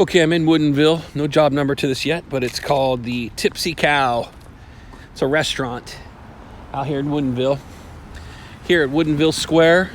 Okay, I'm in Woodinville. No job number to this yet, but it's called the Tipsy Cow. It's a restaurant out here in Woodinville. Here at Woodinville Square,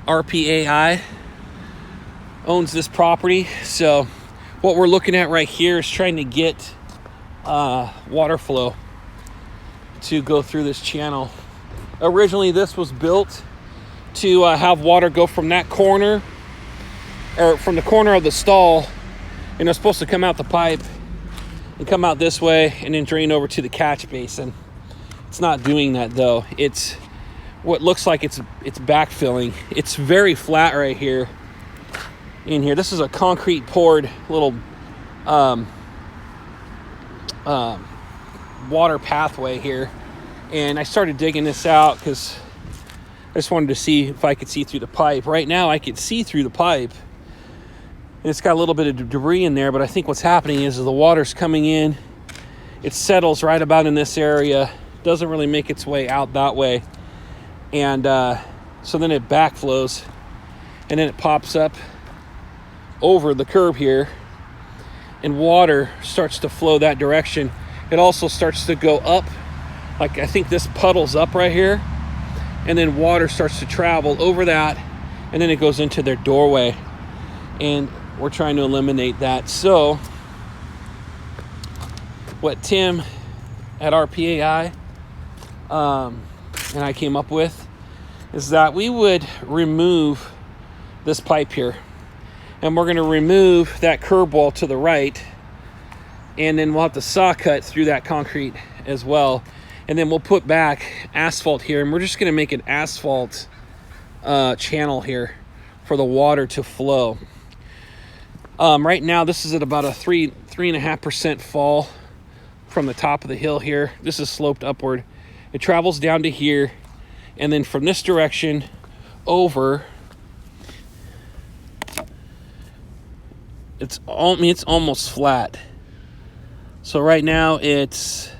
RPAI owns this property. So what we're looking at right here is trying to get water flow to go through this channel. Originally, this was built to have water go from that corner, or from the corner of the stall, and it's supposed to come out the pipe and come out this way and then drain over to the catch basin. It's not doing that though. It's what looks like it's backfilling. It's very flat right here in here. This is a concrete poured little water pathway here, and I started digging this out because I just wanted to see if I could see through the pipe. Right now I could see through the pipe, and it's got a little bit of debris in there, but I think what's happening is the water's coming in, it settles right about in this area, doesn't really make its way out that way, and so then it backflows, and then it pops up over the curb here, and water starts to flow that direction. It also starts to go up, like I think this puddles up right here, and then water starts to travel over that, and then it goes into their doorway, and we're trying to eliminate that. So what Tim at RPAI and I came up with is that we would remove this pipe here, and we're going to remove that curb wall to the right, and then we'll have to saw cut through that concrete as well, and then we'll put back asphalt here, and we're just going to make an asphalt channel here for the water to flow. Right now this is at about a 3.5% fall from the top of the hill here. This is sloped upward. It travels down to here, and then from this direction over, it's almost flat. So right now it's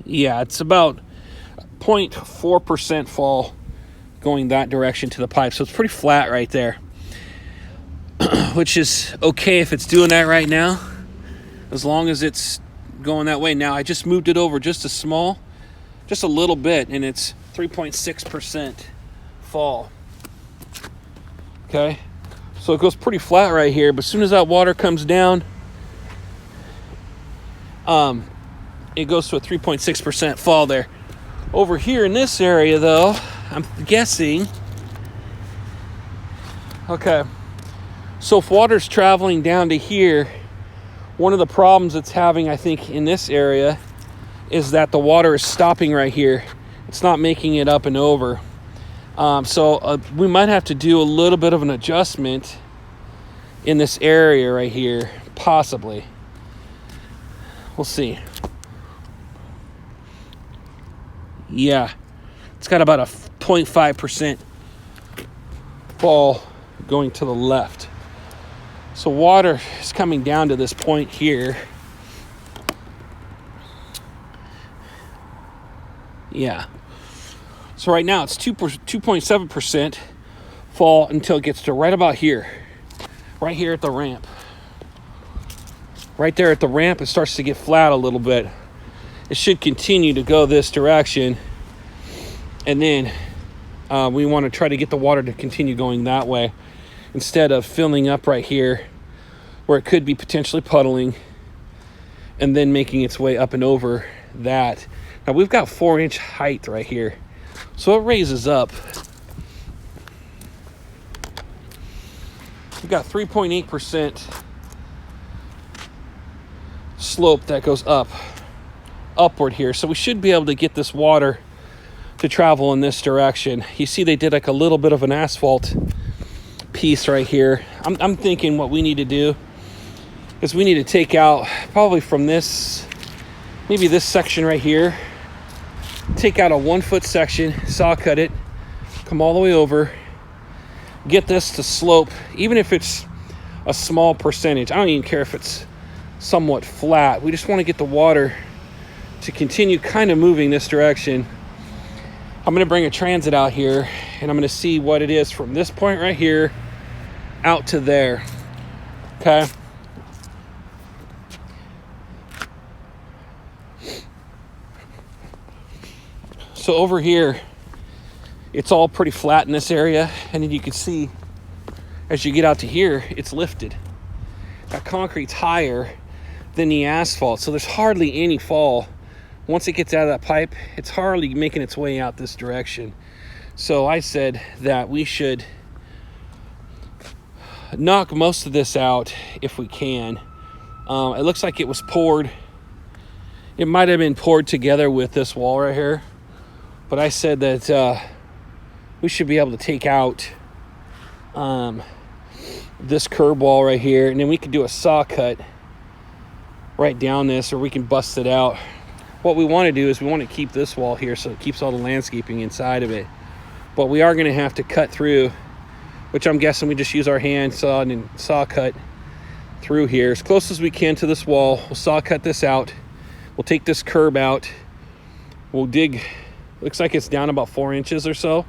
about 0.4% fall going that direction to the pipe. So it's pretty flat right there, which is okay if it's doing that right now, as long as it's going that way. Now I just moved it over just a little bit, and it's 3.6% fall. Okay, so it goes pretty flat right here, but as soon as that water comes down, it goes to a 3.6% fall there. Over here in this area though, I'm guessing, okay, so if water's traveling down to here, one of the problems it's having, I think, in this area is that the water is stopping right here. It's not making it up and over. So we might have to do a little bit of an adjustment in this area right here, possibly. We'll see. Yeah, it's got about a 0.5% fall going to the left. So water is coming down to this point here. Yeah. So right now it's 2.7% fall until it gets to right about here. Right here at the ramp. Right there at the ramp, it starts to get flat a little bit. It should continue to go this direction, and then we want to try to get the water to continue going that way instead of filling up right here where it could be potentially puddling and then making its way up and over that. Now we've got 4-inch height right here, so it raises up. We've got 3.8% slope that goes upward here, so we should be able to get this water to travel in this direction. You see they did like a little bit of an asphalt piece right here. I'm thinking what we need to do is we need to take out probably from this, maybe this section right here, take out a 1-foot section, saw cut it, come all the way over, get this to slope, even if it's a small percentage. I don't even care if it's somewhat flat. We just want to get the water to continue kind of moving this direction. I'm going to bring a transit out here, and I'm going to see what it is from this point right here out to there. Okay. So over here, it's all pretty flat in this area, and then you can see as you get out to here, it's lifted. That concrete's higher than the asphalt, so there's hardly any fall. Once it gets out of that pipe, it's hardly making its way out this direction. So I said that we should knock most of this out if we can. It looks like it was poured. It might have been poured together with this wall right here. But I said that we should be able to take out this curb wall right here, and then we could do a saw cut right down this, or we can bust it out. What we want to do is we want to keep this wall here so it keeps all the landscaping inside of it. But we are going to have to cut through, which I'm guessing we just use our hand saw and saw cut through here as close as we can to this wall. We'll saw cut this out. We'll take this curb out. We'll dig, looks like it's down about 4 inches or so.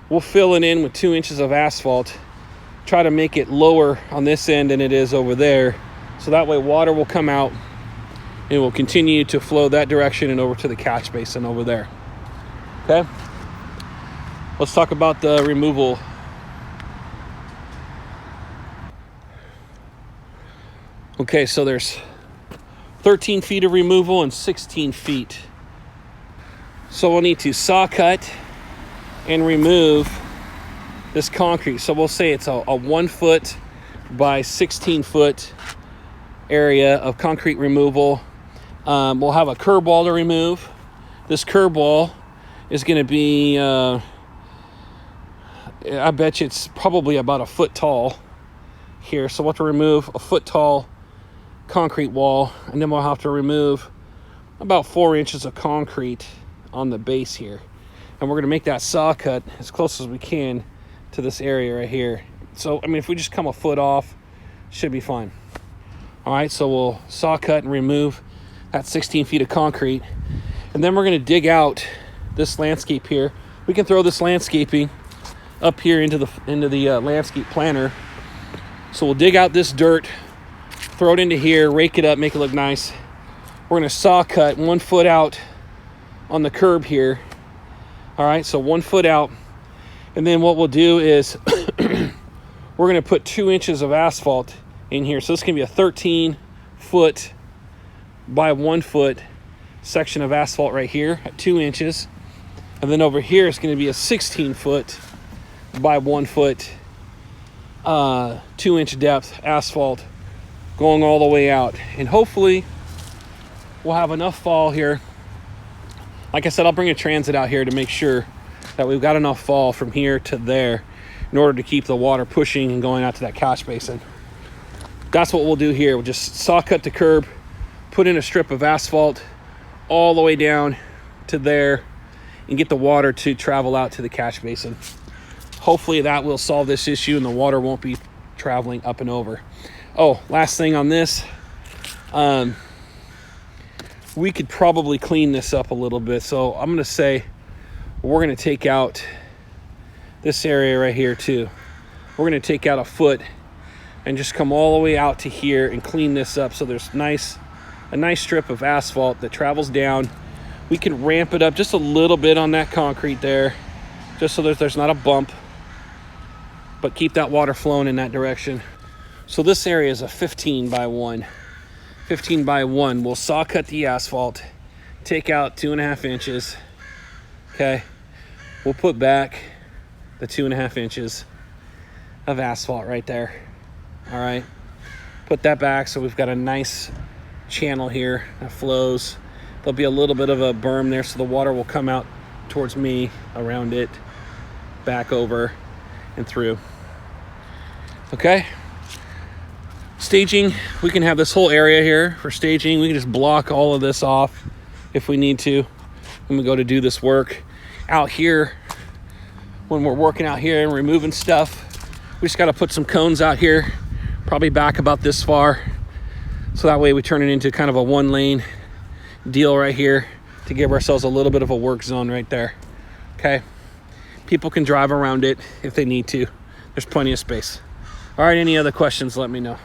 We'll fill it in with 2 inches of asphalt. Try to make it lower on this end than it is over there. So that way water will come out and will continue to flow that direction and over to the catch basin over there. Okay? Let's talk about the removal. Okay, so there's 13 feet of removal and 16 feet. So we'll need to saw cut and remove this concrete. So we'll say it's a 1 foot by 16 foot area of concrete removal. We'll have a curb wall to remove. This curb wall is going to be, I bet you it's probably about a foot tall here. So we'll have to remove a foot tall concrete wall, and then we'll have to remove about 4 inches of concrete on the base here. And we're going to make that saw cut as close as we can to this area right here. So, I mean, if we just come a foot off, should be fine. All right, so we'll saw cut and remove that 16 feet of concrete. And then we're going to dig out this landscape here. We can throw this landscaping up here into the landscape planter. So we'll dig out this dirt, throw it into here, rake it up, make it look nice. We're going to saw cut 1 foot out on the curb here. All right, so 1 foot out. And then what we'll do is we're going to put 2 inches of asphalt in here. So this can be a 13 foot by 1 foot section of asphalt right here at 2 inches. And then over here it's going to be a 16 foot by 1 foot 2 inch depth asphalt going all the way out. And hopefully we'll have enough fall here. Like I said, I'll bring a transit out here to make sure that we've got enough fall from here to there in order to keep the water pushing and going out to that catch basin. That's what we'll do here. We'll just saw cut the curb, put in a strip of asphalt all the way down to there, and get the water to travel out to the catch basin. Hopefully that will solve this issue and the water won't be traveling up and over. Oh, last thing on this. We could probably clean this up a little bit. So I'm going to say we're going to take out this area right here too. We're going to take out a foot and just come all the way out to here and clean this up so there's a nice strip of asphalt that travels down. We can ramp it up just a little bit on that concrete there, just so that there's not a bump, but keep that water flowing in that direction. So this area is a 15 by 1. 15 by 1. We'll saw cut the asphalt, take out 2.5 inches. Okay. We'll put back the 2.5 inches of asphalt right there. All right. Put that back so we've got a nice channel here that flows. There'll be a little bit of a berm there so the water will come out towards me, around it, back over and through. Okay. Staging, we can have this whole area here for staging. We can just block all of this off if we need to when we go to do this work. Out here, when we're working out here and removing stuff, we just got to put some cones out here, probably back about this far, so that way we turn it into kind of a 1 lane deal right here to give ourselves a little bit of a work zone right there. Okay? People can drive around it if they need to. There's plenty of space. All right, any other questions, let me know.